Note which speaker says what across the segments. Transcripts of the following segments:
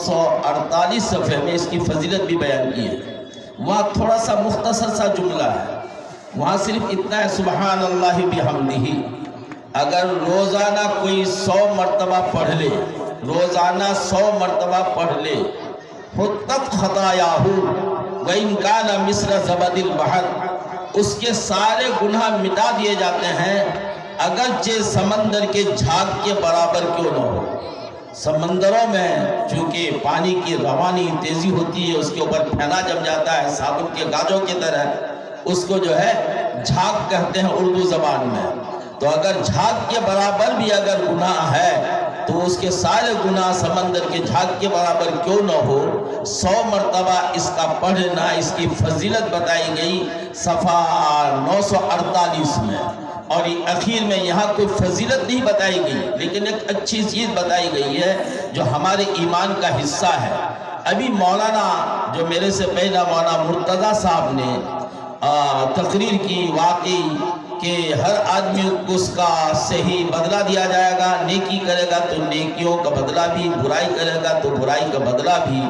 Speaker 1: 948 صفحے میں اس کی فضیلت بھی بیان کی ہے۔ وہاں تھوڑا سا مختصر سا جملہ ہے، وہاں صرف اتنا ہے سبحان اللہ بحمدہ۔ اگر روزانہ کوئی 100 مرتبہ پڑھ لے، روزانہ 100 مرتبہ پڑھ لے، حطت خطایاہ وَإِنْ كَانَ مِثْلَ زَبَدِ الْبَحْرِ، اس کے سارے گناہ مٹا دیے جاتے ہیں، اگرچہ سمندر کے جھاگ کے برابر کیوں نہ ہو۔ سمندروں میں چونکہ پانی کی روانی تیزی ہوتی ہے، اس کے اوپر پھینا جم جاتا ہے صابن کے گاجوں کی طرح، اس کو جو ہے جھاگ کہتے ہیں اردو زبان میں۔ تو اگر جھاگ کے برابر بھی اگر گناہ ہے تو اس کے سارے گناہ سمندر کے جھاگ کے برابر کیوں نہ ہو۔ 100 مرتبہ اس کا پڑھنا، اس کی فضیلت بتائی گئی صفحہ 948 میں، اور اخیر میں یہاں کوئی فضیلت نہیں بتائی گئی، لیکن ایک اچھی چیز بتائی گئی ہے جو ہمارے ایمان کا حصہ ہے۔ ابھی مولانا جو میرے سے پہلا مولانا مرتضیٰ صاحب نے تقریر کی، واقعی کہ ہر آدمی کو اس کا صحیح بدلہ دیا جائے گا، نیکی کرے گا تو نیکیوں کا بدلہ بھی، برائی کرے گا تو برائی کا بدلہ بھی،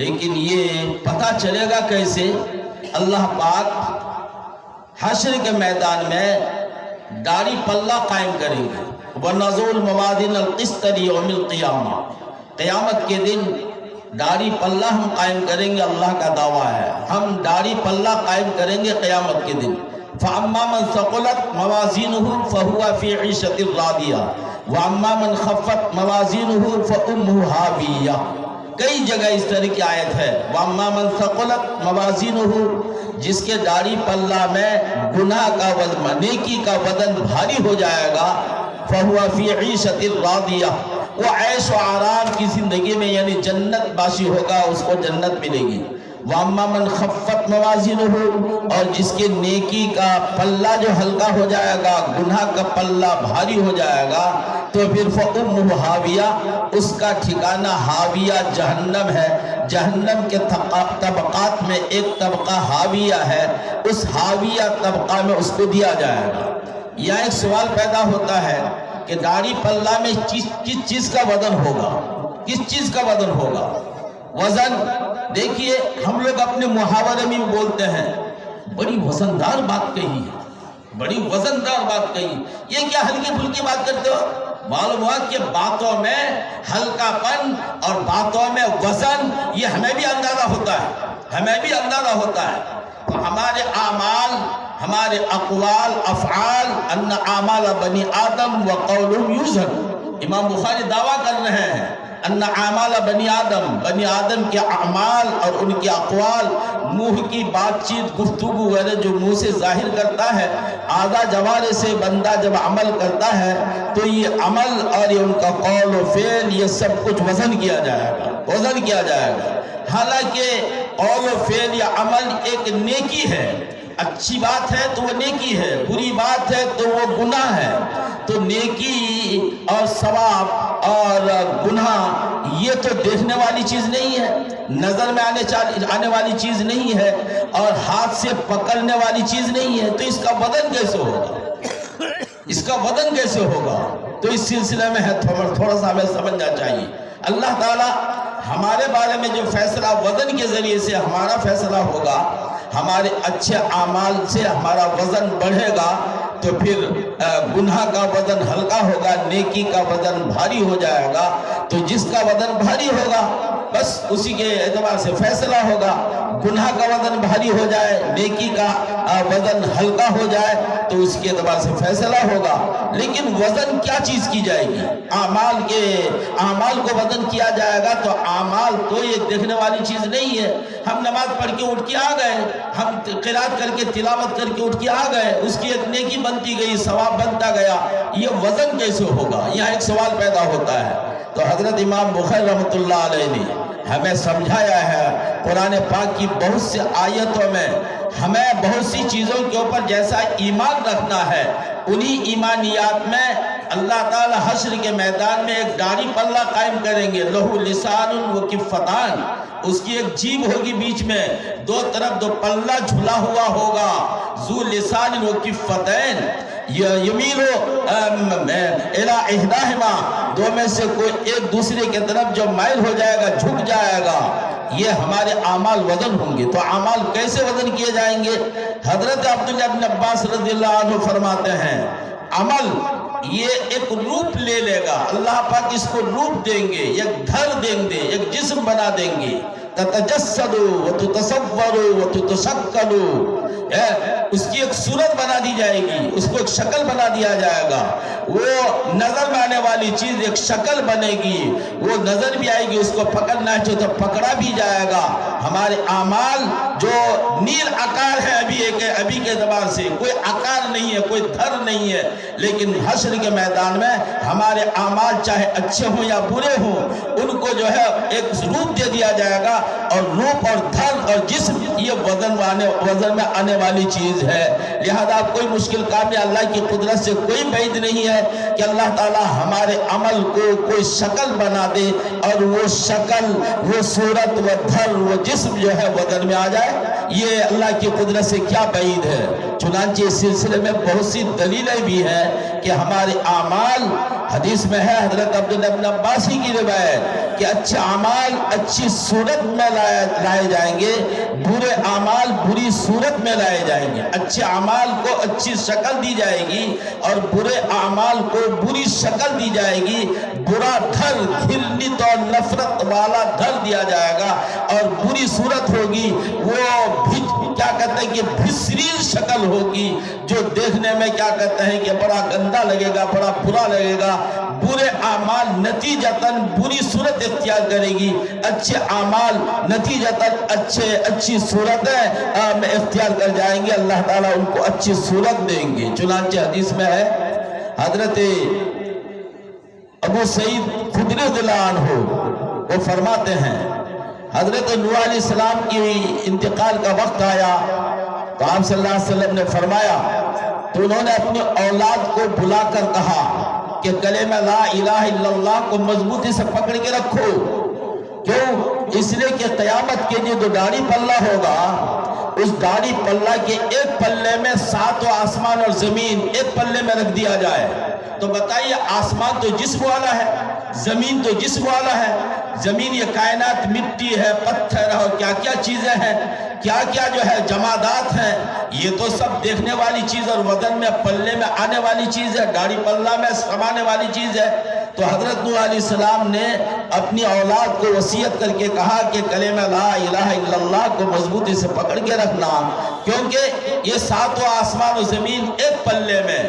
Speaker 1: لیکن یہ پتہ چلے گا کیسے؟ اللہ پاک حشر کے میدان میں داڑھی پلہ قائم کریں گے، وَنَضَعُ الْمَوَازِينَ الْقِسْطَ لِيَوْمِ الْقِيَامَةِ، قیامت کے دن داڑھی پلہ ہم قائم کریں گے۔ اللہ کا دعویٰ ہے ہم داڑھی پلہ قائم کریں گے قیامت کے دن۔ فَأَمَّا مَنْ ثَقُلَتْ مَوَازِينُهُ فَهُوَ فِي عِيشَةٍ رَاضِيَةٍ وَأَمَّا مَنْ خَفَّتْ مَوَازِينُهُ فَأُمُّهُ هَاوِيَةٌ۔ کئی جگہ اس طرح کی آیت ہے، وَأَمَّا مَنْ ثَقُلَتْ مَوَازِينُهُ، جس کے داڑھی پلہ میں گناہ کا وزن، نیکی کا وزن بھاری ہو جائے گا، فَهُوَ فِي عِيشَةٍ رَاضِيَةٍ، وہ عیش و آرام کی زندگی میں یعنی جنت باشی ہوگا، اس کو جنت ملے گی۔ وَأَمَّا مَنْ خَفَّتْ مَوَازِينُهُ، اور جس کے نیکی کا پلہ جو ہلکا ہو جائے گا، گناہ کا پلہ بھاری ہو جائے گا، تو پھر فَأُمُّهُ هَاوِيَةٌ، اس کا ٹھکانہ ہاویہ جہنم ہے۔ جہنم کے طبقات میں ایک طبقہ ہاویہ ہے، اس ہاویہ طبقہ میں اس کو دیا جائے گا۔ یہاں ایک سوال پیدا ہوتا ہے کہ داڑھی پلہ میں کس چیز کا وزن ہوگا؟ کس چیز کا وزن ہوگا؟ وزن دیکھیے، ہم لوگ اپنے محاورے میں بولتے ہیں بڑی وزندار بات کہی ہے، بڑی وزندار بات کہی، یہ کیا ہلکی پھلکی بات کرتے ہو؟ معلوم ہوا کہ باتوں میں ہلکا پن اور باتوں میں وزن، یہ ہمیں بھی اندازہ ہوتا ہے، ہمیں بھی اندازہ ہوتا ہے۔ تو ہمارے اعمال، ہمارے اقوال، افعال، ان اعمال بنی آدم وقولهم یوزن، امام بخاری دعویٰ کر رہے ہیں ان اعمال بنی آدم، بنی آدم کے اعمال اور ان کے اقوال، منہ کی بات چیت، گفتگو وغیرہ جو منہ سے ظاہر کرتا ہے، اعضاء جوارح سے بندہ جب عمل کرتا ہے تو یہ عمل اور یہ ان کا قول و فعل، یہ سب کچھ وزن کیا جائے گا، وزن کیا جائے گا۔ حالانکہ قول و فعل یا عمل ایک نیکی ہے، اچھی بات ہے تو وہ نیکی ہے، بری بات ہے تو وہ گناہ ہے۔ تو نیکی اور ثواب اور گناہ یہ تو دیکھنے والی چیز نہیں ہے، نظر میں آنے والی چیز نہیں ہے، اور ہاتھ سے پکڑنے والی چیز نہیں ہے، تو اس کا وزن کیسے ہوگا؟ اس کا وزن کیسے ہوگا؟ تو اس سلسلے میں ہے تھوڑا سا ہمیں سمجھنا چاہیے۔ اللہ تعالیٰ ہمارے بارے میں جو فیصلہ وزن کے ذریعے سے ہمارا فیصلہ ہوگا، ہمارے اچھے اعمال سے ہمارا وزن بڑھے گا تو پھر گناہ کا وزن ہلکا ہوگا، نیکی کا وزن بھاری ہو جائے گا۔ تو جس کا وزن بھاری ہوگا بس اسی کے اعتبار سے فیصلہ ہوگا، گناہ کا وزن بھاری ہو جائے، نیکی کا وزن ہلکا ہو جائے تو اس کے اعتبار سے فیصلہ ہوگا۔ لیکن وزن کیا چیز کی جائے گی؟ اعمال کو وزن کیا جائے گا، تو اعمال تو یہ دیکھنے والی چیز نہیں ہے۔ ہم نماز پڑھ کے اٹھ کے آ گئے، ہم قرات کر کے تلاوت کر کے اٹھ کے آ گئے، اس کی ایک نیکی بنتی گئی، ثواب بنتا گیا، یہ وزن کیسے ہوگا؟ یہاں ایک سوال پیدا ہوتا ہے۔ تو حضرت امام بخاری رحمۃ اللہ علیہ نے ہمیں سمجھایا ہے قرآن پاک کی بہت سی آیتوں میں، ہمیں بہت سی چیزوں کے اوپر جیسا ایمان رکھنا ہے، انہی ایمانیات میں اللہ تعالی حشر کے میدان میں ایک داڑھی پلہ قائم کریں گے، لہو لسان و کفتان، اس کی ایک جیب ہوگی بیچ میں، دو طرف دو پلہ جھلا ہوا ہوگا، ذو لسان و کفتین، یمینو الی احداہما، دو میں سے کوئی ایک دوسرے کی طرف جو مائل ہو جائے گا، جھک جائے گا، یہ ہمارے اعمال وزن ہوں گے۔ تو اعمال کیسے وزن کیے جائیں گے؟ حضرت عبداللہ بن عباس رضی اللہ عنہ فرماتے ہیں عمل یہ ایک روپ لے لے گا، اللہ پاک اس کو روپ دیں گے، ایک دھر دیں گے، ایک جسم بنا دیں گے، تتجسدو وتتصورو وتتشکلو، اس کی ایک صورت بنا دی جائے گی، اس کو ایک شکل بنا دیا جائے گا، وہ نظر میں آنے والی چیز ایک شکل بنے گی، وہ نظر بھی آئے گی، اس کو پکڑنا ہے تو پکڑا بھی جائے گا۔ ہمارے اعمال جو نیل آکار ہے ابھی کے اعتبار سے کوئی آکار نہیں ہے، کوئی دھر نہیں ہے، لیکن حشر کے میدان میں ہمارے اعمال چاہے اچھے ہوں یا برے ہوں، ان کو جو ہے ایک روپ دے دیا جائے گا، اور روپ اور دھر اور جسم یہ وزن میں آنے والی چیز ہے۔ لہذا کوئی مشکل کام یا اللہ کی قدرت سے کوئی بعید نہیں ہے کہ اللہ تعالی ہمارے عمل کو کوئی شکل بنا دے، اور وہ شکل، وہ صورت، وہ دھر، وہ جسم جو ہے وزن میں آ جائے۔ یہ اللہ کی قدرت سے کیا بعید ہے؟ چنانچہ اس سلسلے میں بہت سی دلیلیں بھی ہیں کہ ہمارے اعمال، حدیث میں ہے حضرت عبداللہ بن عباس کی روایت کہ اچھے اعمال اچھی صورت میں لائے جائیں گے، برے اعمال بری صورت میں لائے جائیں گے۔ اچھے اعمال کو اچھی شکل دی جائے گی اور برے اعمال کو بری شکل دی جائے گی، برا دھر، گھرنت اور نفرت والا دھر دیا جائے گا، اور بری صورت ہوگی وہ کیا کہتے ہیں کہ بھسریل شکل ہوگی، جو دیکھنے میں کیا کہتے ہیں کہ بڑا گندا لگے گا، بڑا برا لگے گا۔ برے اعمال نتیجتاً بری صورت اختیار کرے گی، اچھے اعمال نتیجتاً اچھی صورتیں اختیار کر جائیں گے، اللہ تعالیٰ ان کو اچھی صورت دیں گے۔ چنانچہ حدیث میں ہے حضرت ابو سعید خدری رضی اللہ عنہ وہ فرماتے ہیں حضرت نوح علیہ السلام کی انتقال کا وقت آیا تو آپ صلی اللہ علیہ وسلم نے فرمایا، تو انہوں نے اپنی اولاد کو بلا کر کہا کہ کلمہ لا الہ الا اللہ کو مضبوطی سے پکڑ کے رکھو۔ کیوں؟ اس لیے کہ قیامت کے لیے جو داڑھی پلہ ہوگا، اس داڑھی پلہ کے ایک پلے میں 7 آسمان اور زمین ایک پلے میں رکھ دیا جائے۔ تو بتائیے، آسمان تو جسم والا ہے، زمین تو جسم والا ہے، زمین یہ کائنات مٹی ہے، پتھر ہے، اور کیا کیا چیزیں ہیں، کیا کیا جو ہے جمادات ہیں، یہ تو سب دیکھنے والی چیز اور وزن میں پلے میں آنے والی چیز ہے، داڑھی پلہ میں سمانے والی چیز ہے۔ تو حضرت نوح علیہ السلام نے اپنی اولاد کو وصیت کر کے کہا کہ کلمہ لا الہ الا اللہ کو مضبوطی سے پکڑ کے رکھنا، کیونکہ یہ 7 آسمان و زمین ایک پلے میں،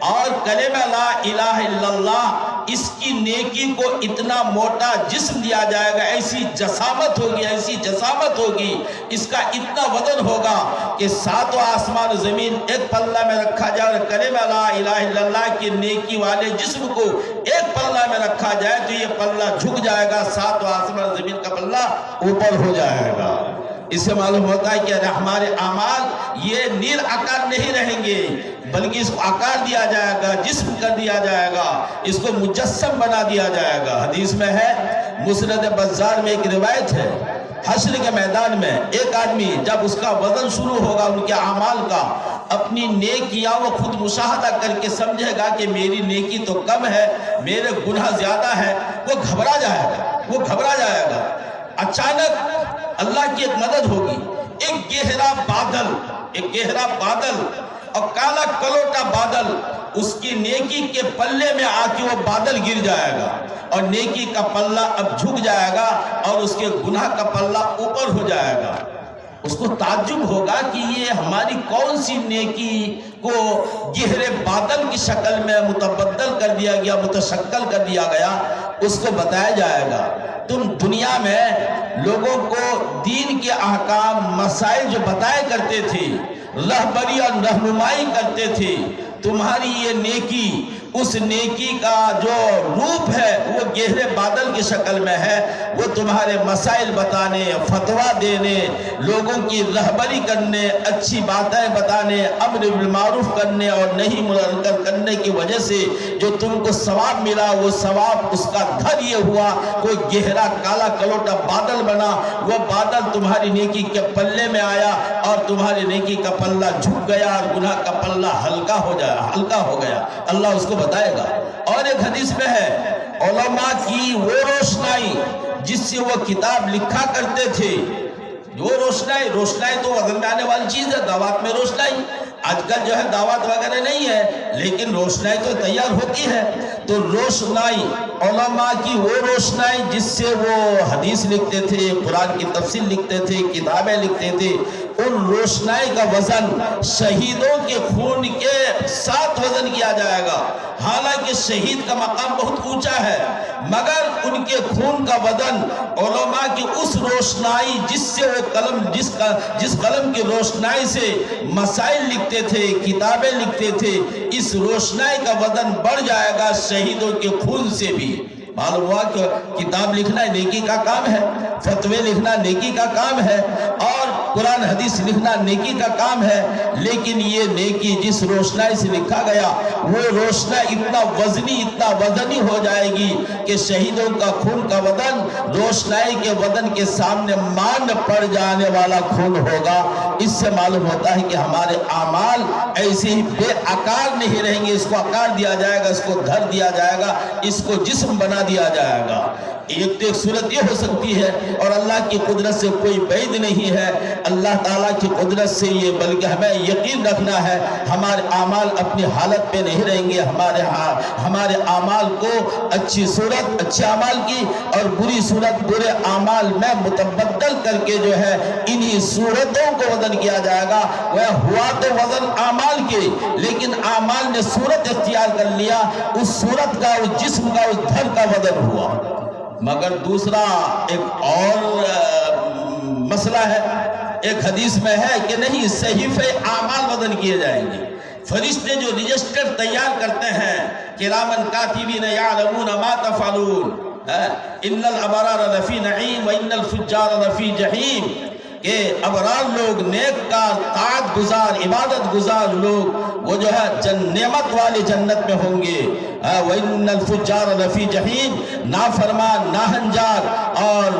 Speaker 1: اور کلمہ لا الہ الا اللہ اس کی نیکی کو اتنا موٹا جسم دیا جائے گا، ایسی جسامت ہوگی، اس کا اتنا وزن ہوگا کہ 7 آسمان و زمین ایک پلہ میں رکھا جائے، اور کلمہ لا الہ الا اللہ کی نیکی والے جسم کو ایک پلہ میں رکھا جائے تو یہ پلہ جھک جائے گا، 7 آسمان و زمین کا پلہ اوپر ہو جائے گا۔ اس سے معلوم ہوتا ہے کہ ہمارے اعمال یہ نیل آکار نہیں رہیں گے، بلکہ اس کو آکار دیا جائے گا، جسم کر دیا جائے گا، اس کو مجسم بنا دیا جائے گا۔ حدیث میں ہے، مسند بزار میں ایک روایت ہے، حشر کے میدان میں ایک آدمی جب اس کا وزن شروع ہوگا ان کے اعمال کا، اپنی نیکیاں وہ خود مشاہدہ کر کے سمجھے گا کہ میری نیکی تو کم ہے، میرے گناہ زیادہ ہے، وہ گھبرا جائے گا۔ اچانک اللہ کی ایک مدد ہوگی، ایک گہرا بادل اور کالا کلوٹا بادل اس کی نیکی کے پلے میں آ کے وہ بادل گر جائے گا، اور نیکی کا پلہ اب جھک جائے گا اور اس کے گناہ کا پلہ اوپر ہو جائے گا۔ اس کو تعجب ہوگا کہ یہ ہماری کون سی نیکی کو گہرے بادل کی شکل میں متبدل کر دیا گیا، متشکل کر دیا گیا۔ اس کو بتایا جائے گا، تم دنیا میں لوگوں کو دین کے احکام، مسائل جو بتایا کرتے تھے، رہبری اور رہنمائی کرتے تھے، تمہاری یہ نیکی اس نیکی کا جو روپ ہے وہ گہرے بادل کی شکل میں ہے، وہ تمہارے مسائل بتانے، فتویٰ دینے، لوگوں کی رہبری کرنے، اچھی باتیں بتانے، امر بالمعروف کرنے اور نہیں منکر کرنے کی وجہ سے جو تم کو ثواب ملا، وہ ثواب اس کا گھر یہ ہوا کوئی گہرا کالا کلوٹا بادل بنا، وہ بادل تمہاری نیکی کے پلے میں آیا اور تمہاری نیکی کا پلہ جھک گیا اور گناہ کا پلہ ہلکا ہو گیا۔ اللہ اس کو بتائے گا۔ اور ایک حدیث میں ہے، علماء کی وہ روشنائی جس سے وہ کتاب لکھا کرتے تھے، وہ روشنائی تو وزن میں آنے والی چیز ہے، دعوت میں روشنائی، آج کل جو ہے دعوت وغیرہ نہیں ہے لیکن روشنائی تو تیار ہوتی ہے۔ تو روشنائی، علماء کی وہ روشنائی جس سے وہ حدیث لکھتے تھے، قرآن کی تفسیر لکھتے تھے، کتابیں لکھتے تھے، ان روشنائی کا وزن شہیدوں کے خون کے ساتھ وزن کیا جائے گا۔ حالانکہ شہید کا مقام بہت اونچا ہے، مگر ان کے خون کا وزن علماء کی اس روشنائی جس سے وہ جس قلم کی روشنائی سے مسائل لکھتے تھے، کتابیں لکھتے تھے، اس روشنائی کا وزن بڑھ جائے گا شہیدوں کے خون سے بھی۔ معلوم ہوا کہ کتاب لکھنا نیکی کا کام ہے، فتوے لکھنا نیکی کا کام ہے، اور قرآن حدیث لکھنا نیکی کا کام ہے، لیکن یہ نیکی جس روشنائی سے لکھا گیا وہ روشنائی اتنا وزنی ہو جائے گی کہ شہیدوں کا خون کا وزن روشنائی کے وزن کے سامنے مان پڑ جانے والا خون ہوگا۔ اس سے معلوم ہوتا ہے کہ ہمارے اعمال ایسے ہی بے عقار نہیں رہیں گے، اس کو عقار دیا جائے گا، اس کو دھر دیا جائے گا، اس کو جسم بنا دیا جائے گا۔ ایک صورت یہ ہو سکتی ہے، اور اللہ کی قدرت سے کوئی بعید نہیں ہے، اللہ تعالیٰ کی قدرت سے یہ، بلکہ ہمیں یقین رکھنا ہے ہمارے اعمال اپنی حالت پہ نہیں رہیں گے، ہمارے اعمال کو اچھی صورت اچھے اعمال کی اور بری صورت برے اعمال میں متبدل کر کے جو ہے انہی صورتوں کو وزن کیا جائے گا۔ وہ ہوا تو وزن اعمال کے، لیکن اعمال نے صورت اختیار کر لیا، اس صورت کا، اس جسم کا، اس دھر کا وزن ہوا۔ مگر دوسرا ایک اور مسئلہ ہے، ایک حدیث میں ہے کہ نہیں، صحیفے اعمال وزن کیے جائیں گے۔ فرشتے جو رجسٹر تیار کرتے ہیں، کرامن کاتبین یعلمون ما تفعلون، ان الابرار لفی نعیم و ان الفجار لفی جحیم، کہ ابرار لوگ، نیک کار، طاعت گزار، عبادت گزار لوگ وہ جو ہے نعمت والی جنت میں ہوں گے، وَإِنَّ الْفُجَّارَ لَفِي جَحِيمٍ، نافرمان، ناہنجار، اور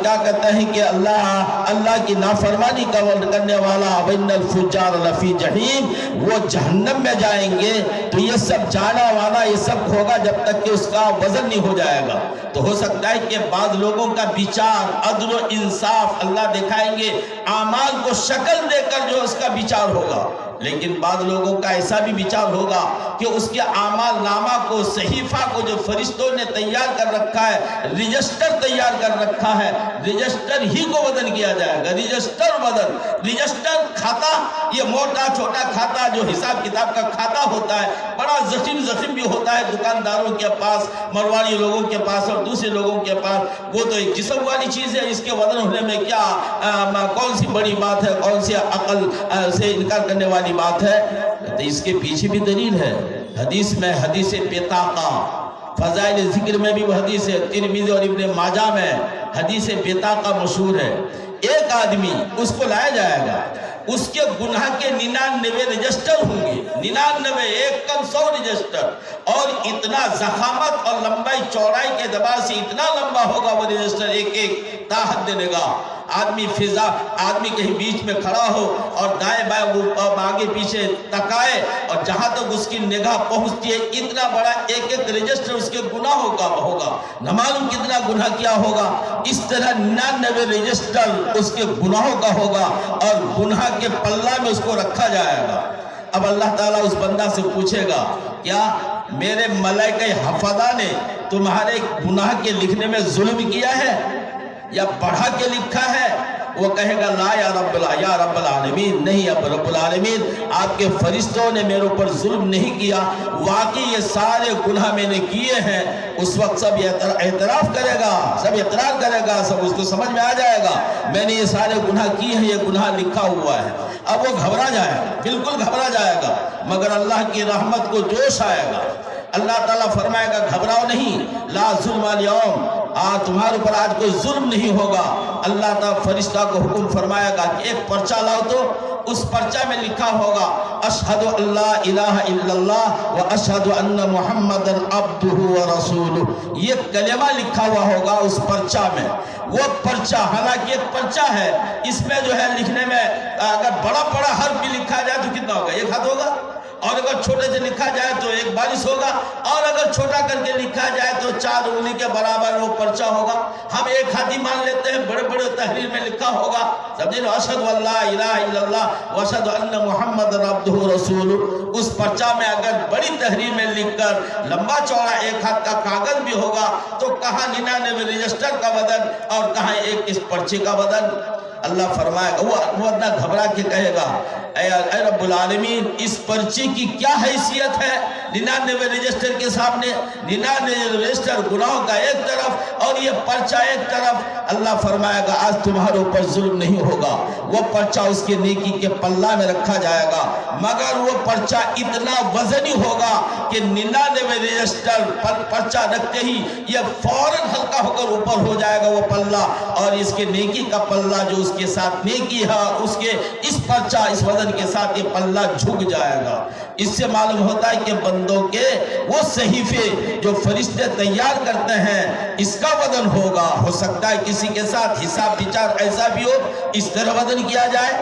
Speaker 1: کیا کہتے ہیں کہ اللہ کی نافرمانی کرنے والا، وَإِنَّ الْفُجَّارَ لَفِي جَحِيمٍ، وہ جہنم میں جائیں گے۔ تو یہ سب جانا وانا، یہ سب ہوگا جب تک کہ اس کا وزن نہیں ہو جائے گا۔ تو ہو سکتا ہے کہ بعض لوگوں کا بچار، عدل و انصاف اللہ دکھائیں گے، اعمال کو شکل دے کر جو اس کا بچار ہوگا، لیکن بعض لوگوں کا ایسا بھی بچار ہوگا کہ اس کے اعمال نامہ کو، صحیفہ کو جو فرشتوں نے تیار کر رکھا ہے، رجسٹر تیار کر رکھا ہے، رجسٹر ہی کو وزن کیا جائے گا۔ رجسٹر کھاتا، یہ موٹا چھوٹا کھاتا جو حساب کتاب کا کھاتا ہوتا ہے، بڑا زخم بھی ہوتا ہے دکانداروں کے پاس، مرواڑی لوگوں کے پاس اور دوسرے لوگوں کے پاس، وہ تو ایک جسم والی چیز ہے، اس کے وزن ہونے میں کیا کون سی بڑی بات ہے، کون سی عقل سے انکار کرنے والی بات ہے؟ تو اس کے پیچھے بھی دلیل ہے، حدیث میں، حدیث بطاقہ، فضائل ذکر میں بھی وہ حدیث ہے، ترمذی اور ابن ماجہ میں حدیث بطاقہ مشہور ہے۔ ایک آدمی، اس کو لایا جائے گا، اس کے گناہ کے 99 رجسٹر ہوں گے، 99، ایک کم 100 رجسٹر، اور اتنا زخامت اور لمبائی چوڑائی کے اعتبار سے اتنا لمبا ہوگا وہ رجسٹر، ایک تاحد نگاہ۔ آدمی کہیں بیچ میں کھڑا ہو اور دائیں بائیں وہ آگے پیچھے تکائے، اور جہاں تک اس کی نگاہ پہنچتی ہے اتنا بڑا ایک رجسٹر اس کے گناہوں کا ہوگا، نہ معلوم کتنا گناہ کیا ہوگا۔ اس طرح 99 رجسٹر اس کے گناہوں کا ہوگا، اور گناہ کے پلہ میں اس کو رکھا جائے گا۔ اب اللہ تعالیٰ اس بندہ سے پوچھے گا، کیا میرے ملائکہ حفظہ نے تمہارے گناہ کے لکھنے میں ظلم کیا ہے یا بڑھا کے لکھا ہے؟ وہ کہے گا، لا یا رب العالمین، نہیں اب رب العالمین، آپ کے فرشتوں نے میرے اوپر ظلم نہیں کیا، واقعی یہ سارے گناہ میں نے کیے ہیں۔ اس وقت سب اعتراف کرے گا، سب اقرار کرے گا، سب اس کو سمجھ میں آ جائے گا میں نے یہ سارے گناہ کیے ہیں، یہ گناہ لکھا ہوا ہے۔ اب وہ گھبرا جائے گا، بالکل گھبرا جائے گا، مگر اللہ کی رحمت کو جوش آئے گا، اللہ تعالیٰ فرمائے گا گھبراؤ نہیں، لا ظلم اليوم، تمہارے اوپر آج کوئی ظلم نہیں ہوگا۔ اللہ تعالیٰ فرشتہ کو حکم فرمائے گا کہ ایک پرچہ لاؤ، تو اس پرچہ میں لکھا ہوگا اشہد اللہ الہ الا اللہ و اشہد ان محمد عبدہ و رسولہ، یہ کلمہ لکھا ہوا ہوگا اس پرچہ میں۔ وہ پرچہ حالانکہ ایک پرچہ ہے، اس میں جو ہے لکھنے میں اگر بڑا بڑا حرف بھی لکھا جائے تو کتنا ہوگا؟ ایک ہاتھ ہوگا، اور اگر چھوٹے سے لکھا جائے تو 1/22 ہوگا، اور اگر چھوٹا کر کے لکھا جائے تو 4 انگلی کے برابر وہ پرچہ ہوگا۔ ہم ایک ہاتھ ہی مان لیتے ہیں، بڑے بڑے تحریر میں لکھا ہوگا، سمجھے نا، اشہد اللہ الہ الا اللہ و اشہد ان محمد عبدہ رسولہ۔ اس پرچہ میں اگر بڑی تحریر میں لکھ کر لمبا چوڑا 1 ہاتھ کا کاغذ بھی ہوگا تو کہاں 99 رجسٹر کا وزن اور کہاں ایک اس پرچے کا وزن۔ اللہ فرمائے گا، وہ اتنا گھبرا کے کہے گا اے رب العالمین، اس پرچے کی کیا حیثیت ہے 99 رجسٹر کے سامنے؟ 99 رجسٹر گناہوں کا ایک طرف اور یہ پرچہ ایک طرف۔ اللہ فرمائے گا آج تمہارے اوپر ظلم نہیں ہوگا، وہ پرچہ اس کے نیکی کے پلہ میں رکھا جائے گا، مگر وہ پرچہ اتنا وزنی ہوگا کہ 99 رجسٹر پرچہ رکھتے ہی یہ فوراً ہلکا ہو کر اوپر ہو جائے گا وہ پلہ، اور اس کے نیکی کا پلہ جو اس کے ساتھ نیکی ہے اس کے اس پرچہ اس وزن کے ساتھ یہ پلہ جھک جائے گا۔ اس سے معلوم ہوتا ہے کہ بندوں کے وہ صحیفے جو فرشتے تیار کرتے ہیں اس کا وزن ہوگا۔ ہو سکتا ہے کسی کے ساتھ حساب بچار ایسا بھی ہو اس طرح وزن کیا جائے،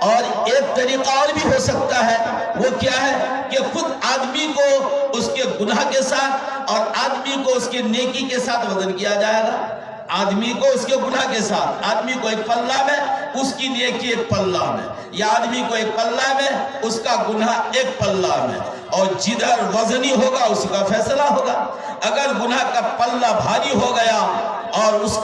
Speaker 1: اور ایک طریقہ اور بھی ہو سکتا ہے، وہ کیا ہے کہ خود آدمی کو اس کے گناہ کے ساتھ اور آدمی کو اس کے نیکی کے ساتھ وزن کیا جائے گا۔ آدمی کو اس کے گناہ کے ساتھ، آدمی کو ایک پلہ میں، اس کی نیکی ایک پلہ میں، یا آدمی کو ایک پلہ میں، اس کا گناہ ایک پلہ میں، اور جدھر وزنی ہوگا اس کا فیصلہ ہوگا۔ اگر گناہ کا پلہ بھاری ہو گیا اور اس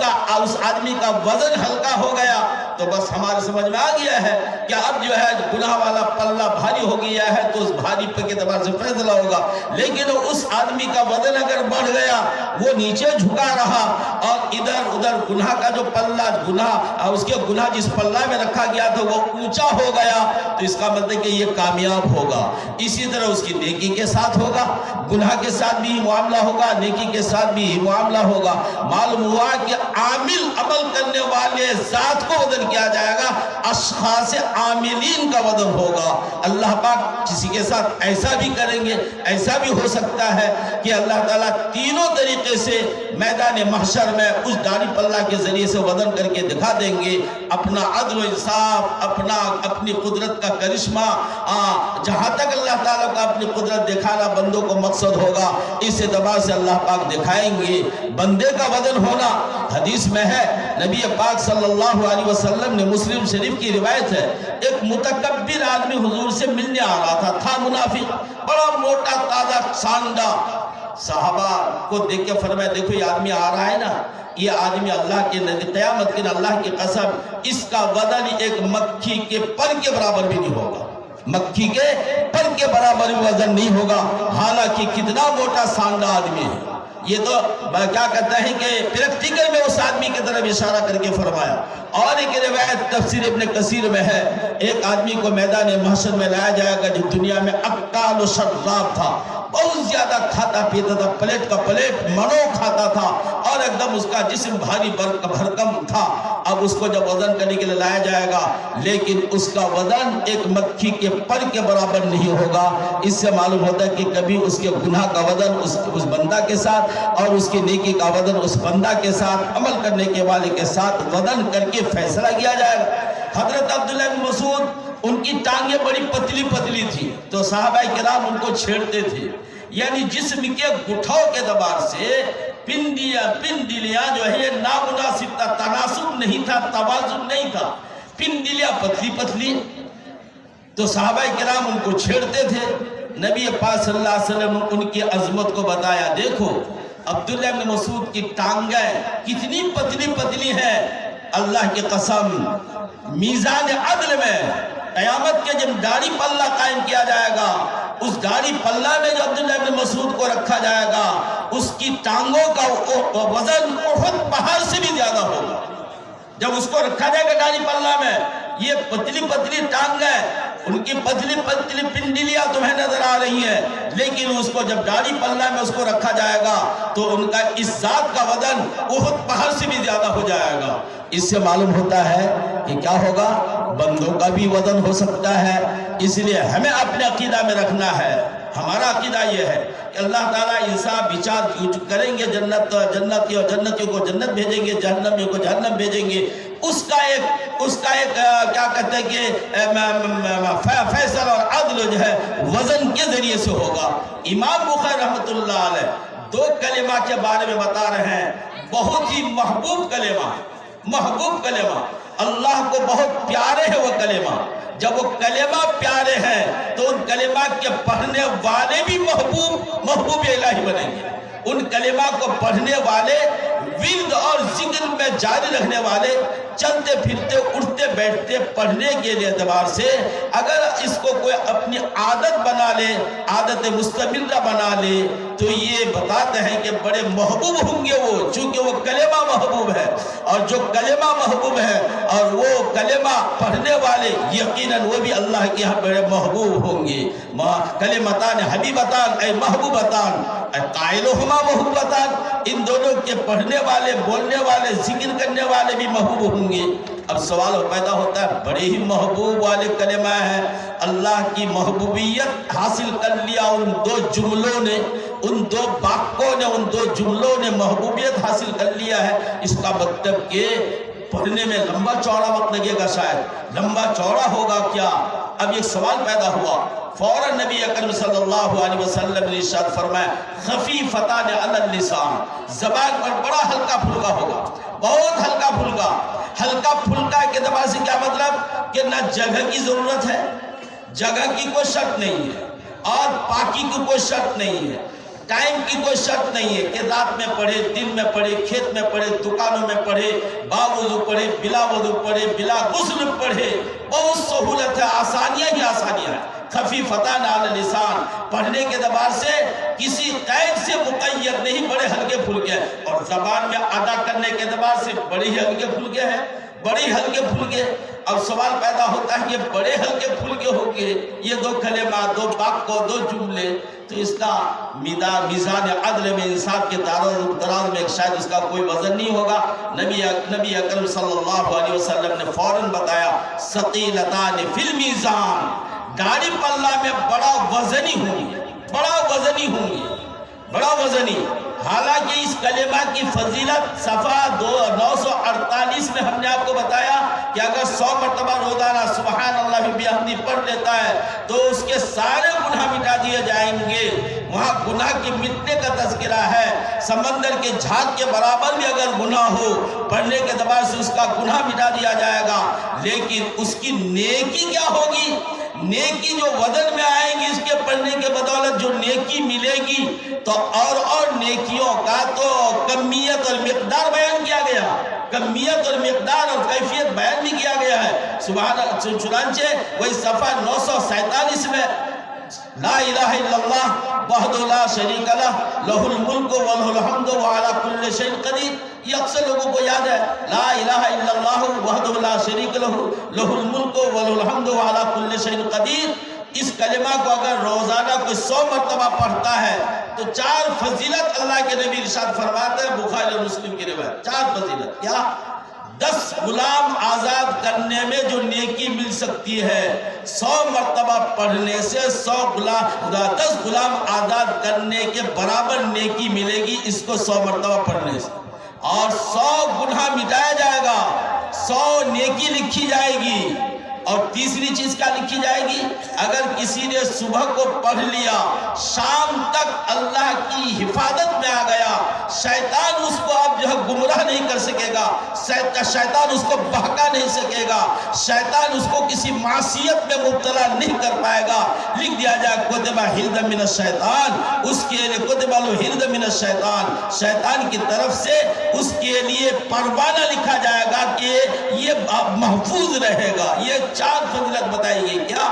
Speaker 1: آدمی کا وزن ہلکا ہو گیا تو بس ہمارے سمجھ میں آ گیا ہے کہ اب جو ہے گناہ والا پلہ بھاری ہو گیا ہے تو اس بھاری پہ کے اعتبار سے فیصلہ ہوگا۔ لیکن اس آدمی کا وزن اگر بڑھ گیا، وہ نیچے جھکا رہا اور ادھر ادھر گناہ کا جو پلہ اس کے گناہ جس پلہ میں رکھا گیا تھا وہ اونچا ہو گیا، تو اس کا مطلب کہ یہ کامیاب ہوگا۔ اسی طرح اس کی نیکی کے ساتھ ہوگا، گناہ کے ساتھ بھی معاملہ ہوگا، نیکی کے ساتھ بھی معاملہ ہوگا۔ معلوم ہوا کہ عامل عمل کرنے والے ذات کو وزن کیا جائے گا، اشخاص عاملین کا وزن ہوگا۔ اللہ پاک کسی کے ساتھ ایسا بھی کریں گے، ایسا بھی ہو سکتا ہے کہ اللہ تعالیٰ تینوں طریقے سے میدان محشر میں اس داڑھی پلہ کے ذریعے سے وزن کر کے دکھا دیں گے اپنا عدل و انصاف، اپنی قدرت کا کرشمہ۔ جہاں تک اللہ تعالیٰ کا اپنی قدرت دکھانا بندوں کو مقصد ہوگا، اس اعتبار سے اللہ پاک دکھائیں گے۔ بندے کا وزن ہونا حدیث میں ہے، نبی پاک صلی اللہ علیہ وسلم نے، مسلم شریف کی روایت ہے، ایک متکبر آدمی حضور سے ملنے آ رہا تھا منافق، بڑا موٹا تازہ سانڈا۔ صحابہ کو دیکھ کے فرمایا دیکھو یہ آدمی آ رہا ہے نا، یہ آدمی اللہ کے قیامت کے اللہ کی قسم اس کا وزن ایک مکھی کے پر کے برابر بھی نہیں ہوگا، مکھی کے پر کے برابر بھی وزن نہیں ہوگا، حالانکہ کتنا موٹا سانڈا آدمی ہے۔ یہ تو کیا کہتا ہے کہ پریکٹیکل میں اس آدمی کی طرف اشارہ کر کے فرمایا۔ اور ایک روایت تفسیر ابن کثیر میں ہے، ایک آدمی کو میدان محشر میں لایا جائے گا جو دنیا میں اکال و شراب تھا، بہت زیادہ کھاتا پیتا تھا، پلیٹ کا پلیٹ منو کھاتا تھا، اور ایک دم اس کا جسم بھاری بھرکم تھا۔ اب اس کو جب وزن کرنے کے لیے لایا جائے گا، لیکن اس کا وزن ایک مکھی کے پر کے برابر نہیں ہوگا۔ اس سے معلوم ہوتا ہے کہ کبھی اس کے گناہ کا وزن اس بندہ کے ساتھ اور اس کی نیکی کا وزن اس بندہ کے ساتھ، عمل کرنے کے والے کے ساتھ وزن کر کے فیصلہ کیا جائے گا۔ حضرت عبداللہ بن مسعود، ان کی ٹانگیں بڑی پتلی پتلی تھی تو صحابہ کرام ان کو چھیڑتے تھے، یعنی جسم کے گٹھوں کے اعتبار سے پنڈلیاں جو ہے نامناسب تھا، تناسب نہیں تھا، توازن نہیں تھا، پنڈلیاں پتلی پتلی، تو صحابہ کرام ان کو چھیڑتے تھے۔ نبی پاک صلی اللہ علیہ وسلم ان کی عظمت کو بتایا، دیکھو عبداللہ بن مسعود کی ٹانگیں کتنی پتلی پتلی ہیں، اللہ کی قسم میزان عدل میں قیامت کے جب داڑھی پلہ قائم کیا جائے گا، اس داڑھی پلہ میں جو عبداللہ بن مسعود کو رکھا جائے گا، اس کی ٹانگوں کا وزن احد پہاڑ سے بھی زیادہ ہوگا۔ جب اس کو رکھا جائے گا داڑھی پلہ میں، یہ پتلی پتلی ٹانگ ہے، ان کی پتلی پتلی پنڈلیاں تمہیں نظر آ رہی ہیں، لیکن اس کو جب داڑھی پلہ میں اس کو رکھا جائے گا تو ان کا اس ذات کا وزن احد پہاڑ سے بھی زیادہ ہو جائے گا۔ اس سے معلوم ہوتا ہے کہ کیا ہوگا، بندوں کا بھی وزن ہو سکتا ہے۔ اس لیے ہمیں اپنے عقیدہ میں رکھنا ہے، ہمارا عقیدہ یہ ہے کہ اللہ تعالیٰ انصاف بچار کریں گے، جنتی اور جنتیوں کو جنت بھیجیں گے، جہنمیوں کو جہنم بھیجیں گے۔ اس کا ایک کیا کہتے ہیں کہ فیصلہ اور عدل جو ہے وزن کے ذریعے سے ہوگا۔ امام بخاری رحمۃ اللہ علیہ دو کلمہ کے بارے میں بتا رہے ہیں، بہت ہی محبوب کلمہ، اللہ کو بہت پیارے ہے وہ کلمہ۔ جب وہ کلمہ پیارے ہیں تو ان کلمات کے پڑھنے والے بھی محبوب الہی بنیں گے۔ ان کلمہ کو پڑھنے والے، ورد اور ذکر میں جاری رکھنے والے، چلتے پھرتے اٹھتے بیٹھتے پڑھنے کے اعتبار سے اگر اس کو کوئی اپنی عادت بنا لے، عادت مستمرہ بنا لے، تو یہ بتاتے ہیں کہ بڑے محبوب ہوں گے وہ، چونکہ وہ کلمہ محبوب ہے، اور جو کلمہ محبوب ہے اور وہ کلمہ پڑھنے والے یقیناً وہ بھی اللہ کے یہاں بڑے محبوب ہوں گے۔ کلمتان حبیبتان اے محبوبتان اے قائلہما محبوبتان، ان دونوں کے پڑھنے والے، بولنے والے، ذکر کرنے والے بھی محبوب ہوں گے۔ اب سوال پیدا ہوتا ہے، بڑے ہی محبوب والے کلمہ ہیں، اللہ کی محبوبیت حاصل کر لیا ان دو جملوں نے، ان دو باقوں نے، ان دو جملوں نے محبوبیت حاصل کر لیا ہے۔ اس کا مطلب کہ پڑھنے میں لمبا چوڑا وقت لگے گا، شاید لمبا چوڑا ہوگا کیا؟ اب ایک سوال پیدا ہوا، فوراً نبی اکرم صلی اللہ علیہ وسلم نے ارشاد فرمایا خفیفتان علی اللسان، زبان پر بڑا ہلکا پھلکا ہوگا، بہت ہلکا پھلکا۔ ہلکا پھلکا کے اعتبار سے کیا مطلب کہ نہ جگہ کی ضرورت ہے، جگہ کی کوئی شرط نہیں ہے، اور پاکی کی کوئی شرط نہیں ہے، ٹائم کی کوئی شرط نہیں ہے کہ رات میں پڑھے، دن میں پڑھے، کھیت میں پڑھے، دکانوں میں پڑھے، باوضو پڑھے، بلا وضو پڑھے، بلا غسل پڑھے، بہت سہولت ہے، آسانیاں ہی آسانیاں ہیں۔ خفیفتان علی اللسان، پڑھنے کے اعتبار سے کسی قید سے مقید نہیں، بڑے ہلکے پھلکے ہیں، اور زبان میں ادا کرنے کے اعتبار سے بڑے ہی ہلکے پھلکے ہیں، بڑے ہلکے پھلکے۔ اب سوال پیدا ہوتا ہے کہ بڑے ہلکے پھلکے ہو کے یہ دو کلمات، دو باقوں، دو جملے، تو اس کا میزان عدل میں، انصاف کے تراز میں شاید اس کا کوئی وزن نہیں ہوگا۔ نبی اکرم صلی اللہ علیہ وسلم نے فوراً بتایا ثقیلتان فی المیزان، داڑھی پلہ میں بڑا وزنی ہوں گے، بڑا وزنی۔ حالانکہ اس کلمہ کی فضیلت صفحہ 948 میں ہم نے آپ کو بتایا کہ اگر 100 مرتبہ روزانہ سبحان اللہ بحمدہ پڑھ لیتا ہے تو اس کے سارے گناہ مٹا دیے جائیں گے۔ وہاں گناہ کے مٹنے کا تذکرہ ہے، سمندر کے جھاگ کے برابر بھی اگر گناہ ہو، پڑھنے کے اعتبار سے اس کا گناہ مٹا دیا جائے گا۔ لیکن اس کی نیکی کیا ہوگی؟ نیکی جو وزن میں آئیں گی، اس کے پڑھنے کے بدولت جو نیکی ملے گی، تو اور نیکیوں کا تو کمیت اور مقدار بیان کیا گیا، کمیت اور مقدار اور کیفیت بیان بھی کیا گیا ہے۔ چنانچہ وہی صفحہ 947 میں لا الہ الا اللہ وحدہ لا شریک لہ لہ الملک ولہ الحمد وعلی کل شیء قدیر، یہ اکثر لوگوں کو یاد ہے، لا الہ الا اللہ وحدہ لا شریک لہ لہ الملک ولہ الحمد وعلی کل شیء قدیر۔ اس کلمہ کو اگر روزانہ کوئی 100 مرتبہ پڑھتا ہے تو 4 فضیلت اللہ کے نبی ارشاد فرماتے ہیں، بخاری اور مسلم کی روایت، 4 فضیلت کیا؟ 10 غلام آزاد کرنے میں جو نیکی مل سکتی ہے، 100 مرتبہ پڑھنے سے 10 غلام آزاد کرنے کے برابر نیکی ملے گی اس کو 100 مرتبہ پڑھنے سے، اور 100 گناہ مٹایا جائے گا، 100 نیکی لکھی جائے گی۔ اور تیسری چیز کیا لکھی جائے گی؟ اگر کسی نے صبح کو پڑھ لیا، شام تک اللہ کی حفاظت میں آ گیا، شیطان اس کو اب جو ہے گمراہ نہیں کر سکے گا، شیطان اس کو بہکا نہیں سکے گا، شیطان اس کو کسی معصیت میں مبتلا نہیں کر پائے گا۔ لکھ دیا جائے کتب حرز من الشیطان، اس کے لیے کتب حرز من الشیطان، شیطان کی طرف سے اس کے لیے پروانہ لکھا جائے گا کہ یہ محفوظ رہے گا۔ یہ 4 فضیلت بتائی گئی، کیا؟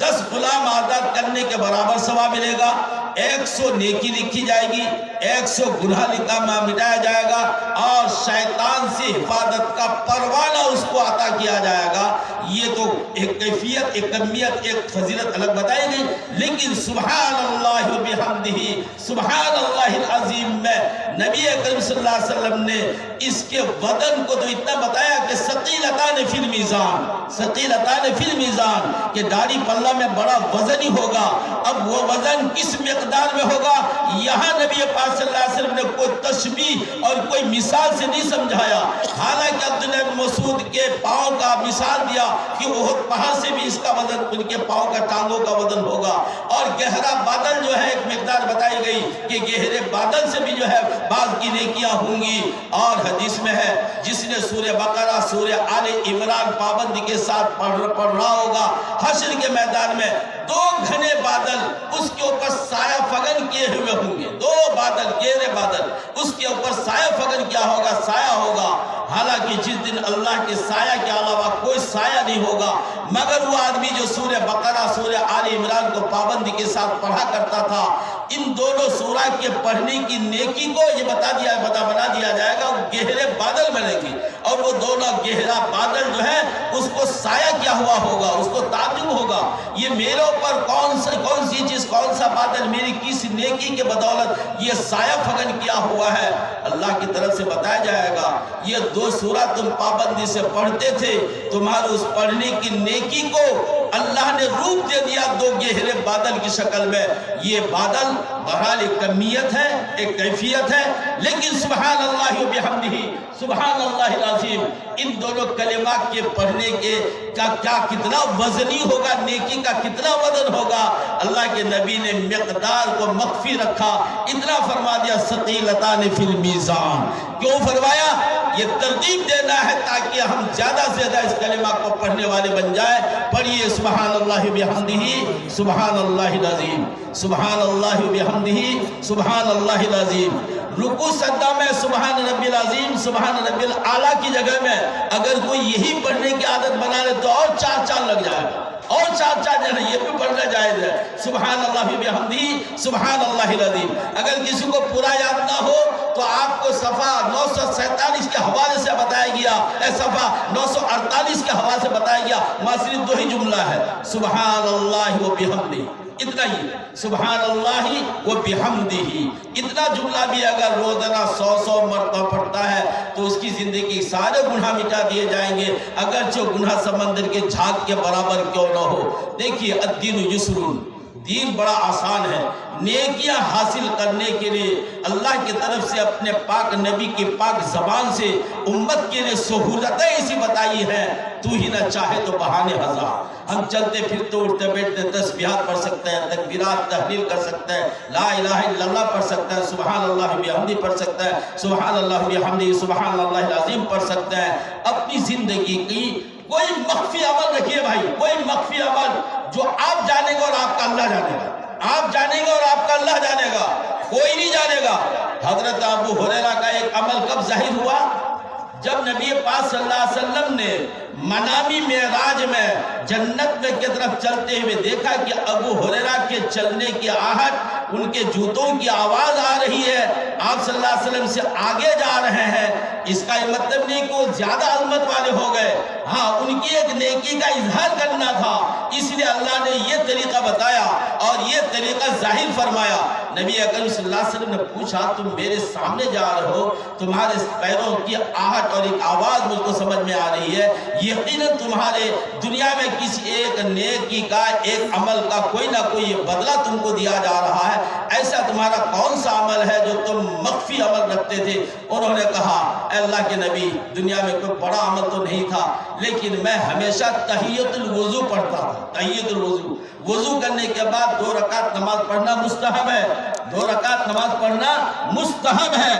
Speaker 1: 10 غلام آزاد کرنے کے برابر ثواب ملے گا، 100 نیکی لکھی جائے گی، 100 گناہ مٹایا جائے گا، اور شیطان سے حفاظت کا پروانہ اس کو عطا کیا جائے گا۔ یہ تو ایک کیفیت، ایک کمیت، ایک فضیلت الگ بتائی گئی، لیکن سبحان اللہ و بحمدہ، سبحان اللہ العظیم میں نبی اکرم صلی اللہ علیہ وسلم نے اس کے وزن کو تو اتنا بتایا کہ ثقیلتان فی المیزان، ثقیلتان فی المیزان، کہ داڑھی پلہ میں بڑا وزن ہی ہوگا۔ اب وہ وزن کس مقدار میں ہوگا، یہاں نبی پاک صلی اللہ علیہ وسلم نے کوئی تشبیہ اور کوئی مثال سے نہیں سمجھایا۔ حالانکہ عبداللہ بن مسعود کے پاؤں کا مثال دیا کہ احد پہاڑ سے بھی اس کا وزن، ان کے پاؤں کا، ٹانگوں کا وزن ہوگا۔ اور گہرا بادل جو ہے ایک مقدار بتائی گئی کہ گہرے بادل سے بھی جو ہے بعض کی نیکیاں ہوں گی۔ اور حدیث میں ہے جس نے سورہ بقرہ، سورہ آل عمران پابندی کے ساتھ پڑھ رہا ہوگا، حشر کے میدان میں 2 گھنے بادل اس کے اوپر سایہ فگن کیے ہوئے ہوں گے، 2 بادل، گہرے بادل، اس کے اوپر سایہ فگن کیا ہوگا، سایہ ہوگا۔ حالانکہ جس دن اللہ کے سایہ کے علاوہ کوئی سایہ نہیں ہوگا، مگر وہ آدمی جو سورہ بقرہ، سورہ آل عمران کو پابندی کے ساتھ پڑھا کرتا تھا، ان دونوں سورہ کے پڑھنے کی نیکی کو یہ بنا دیا جائے گا، وہ گہرے بادل بنیں گے، اور وہ دونوں گہرا بادل جو ہے اس کو سایہ کیا ہوا ہوگا، اس کو تعجب ہوگا، یہ میرے اوپر کون سی چیز، کون سا بادل میری کس نیکی کے بدولت یہ سایہ فگن کیا ہوا ہے، اللہ کی طرف سے بتایا جائے گا۔ یہ 2 سورہ تم پابندی سے پڑھتے تھے، تمہارے اس پڑھنے کی نیکی کو اللہ نے روپ دے دیا 2 گہرے بادل کی شکل میں۔ یہ بادل بہرحال ایک کمیت ہے، ایک کیفیت ہے، لیکن سبحان اللہ و بحمدہ، سبحان اللہ العظیم، ان دونوں کلمات کے پڑھنے کے کیا کتنا وزنی ہوگا، نیکی کا کتنا وزن ہوگا۔ اللہ کے نبی نے مقدار کو مخفی رکھا، اتنا فرما دیا ثقیلتان فی المیزان۔ کیوں فرمایا؟ یہ ترغیب دینا ہے تاکہ ہم زیادہ سے زیادہ اس کلمہ کو پڑھنے والے بن جائیں۔ پڑھیے سبحان اللہ بحمدہ، سبحان اللہ العظیم، سبحان اللہ بحمدہ، سبحان اللہ العظیم۔ رکوع سجدہ میں سبحان ربی العظیم، سبحان ربی الاعلیٰ کی جگہ میں اگر کوئی یہی پڑھنے کی عادت بنا لے تو اور 4 چاند لگ جائے گا، اور 4 چاند جو ہے یہ بھی پڑھنا جائز ہے۔ سبحان اللہ بحمدہ، سبحان اللہ العظیم۔ اگر کسی کو پورا یاد نہ ہو تو آپ کو صفحہ 947 کے حوالے سے بتایا گیا، صفحہ 948 کے حوالے سے بتایا گیا، وہاں صرف 2 ہی جملہ ہے، سبحان اللہ و بحمدہ، اتنا ہی، سبحان اللہ و بحمدہ۔ اتنا جملہ بھی اگر روزانہ 100 مرتبہ پڑھتا ہے تو اس کی زندگی سارے گناہ مٹا دیے جائیں گے، اگرچہ گناہ سمندر کے جھاگ کے برابر کیوں نہ ہو۔ دیکھیے الدین یسر، دین بڑا آسان ہے۔ نیکیاں حاصل کرنے کے لیے اللہ کی طرف سے اپنے پاک نبی کی پاک زبان سے امت کے لیے سہولتیں ایسی بتائی ہیں، تو ہی نہ چاہے تو بہانے ہزار۔ ہم چلتے پھرتے اٹھتے بیٹھتے تسبیحات پڑھ سکتے ہیں، تکبیرات تحلیل کر سکتے ہیں، لا الہ الا اللہ پڑھ سکتے ہیں، سبحان اللہ بحمدہ پڑھ سکتے ہیں، سبحان اللہ بحمدہ، سبحان اللہ العظیم پڑھ سکتے ہیں۔ اپنی زندگی کی کوئی مخفی عمل رکھیے بھائی، کوئی مخفی عمل جو آپ جانیں گے اور آپ کا اللہ جانے گا، آپ جانیں گے اور آپ کا اللہ جانے گا، کوئی نہیں جانے گا۔ حضرت ابو ہریرہ کا ایک عمل کب ظاہر ہوا؟ جب نبی پاک صلی اللہ علیہ وسلم نے منامی معراج میں جنت میں کی طرف چلتے ہوئے دیکھا کہ ابو ہریرہ کے چلنے کی آہٹ، ان کے جوتوں کی آواز آ رہی ہے، آپ صلی اللہ علیہ وسلم سے آگے جا رہے ہیں۔ اس کا یہ مطلب نہیں کہ وہ زیادہ عظمت والے ہو گئے، ہاں ان کی ایک نیکی کا اظہار کرنا تھا، اس لیے اللہ نے یہ طریقہ بتایا اور یہ طریقہ ظاہر فرمایا۔ نبی اکرم صلی اللہ علیہ وسلم نے پوچھا تم میرے سامنے جا رہے ہو، تمہارے پیروں کی آہٹ اور ایک آواز مجھ کو سمجھ میں آ رہی ہے، یقیناً تمہارے دنیا میں کسی ایک نیکی کا، ایک عمل کا کوئی نہ کوئی بدلہ تم کو دیا جا رہا ہے، ایسا تمہارا کون سا عمل ہے جو تم مخفی عمل رکھتے تھے؟ انہوں نے کہا اے اللہ کے نبی، دنیا میں کوئی بڑا عمل تو نہیں تھا، لیکن میں ہمیشہ تحیۃ الوضو پڑھتا تھا، تحیۃ الوضو، وضو کرنے کے بعد 2 رکعت نماز پڑھنا مستحب ہے، 2 رکعت نماز پڑھنا مستحب ہے۔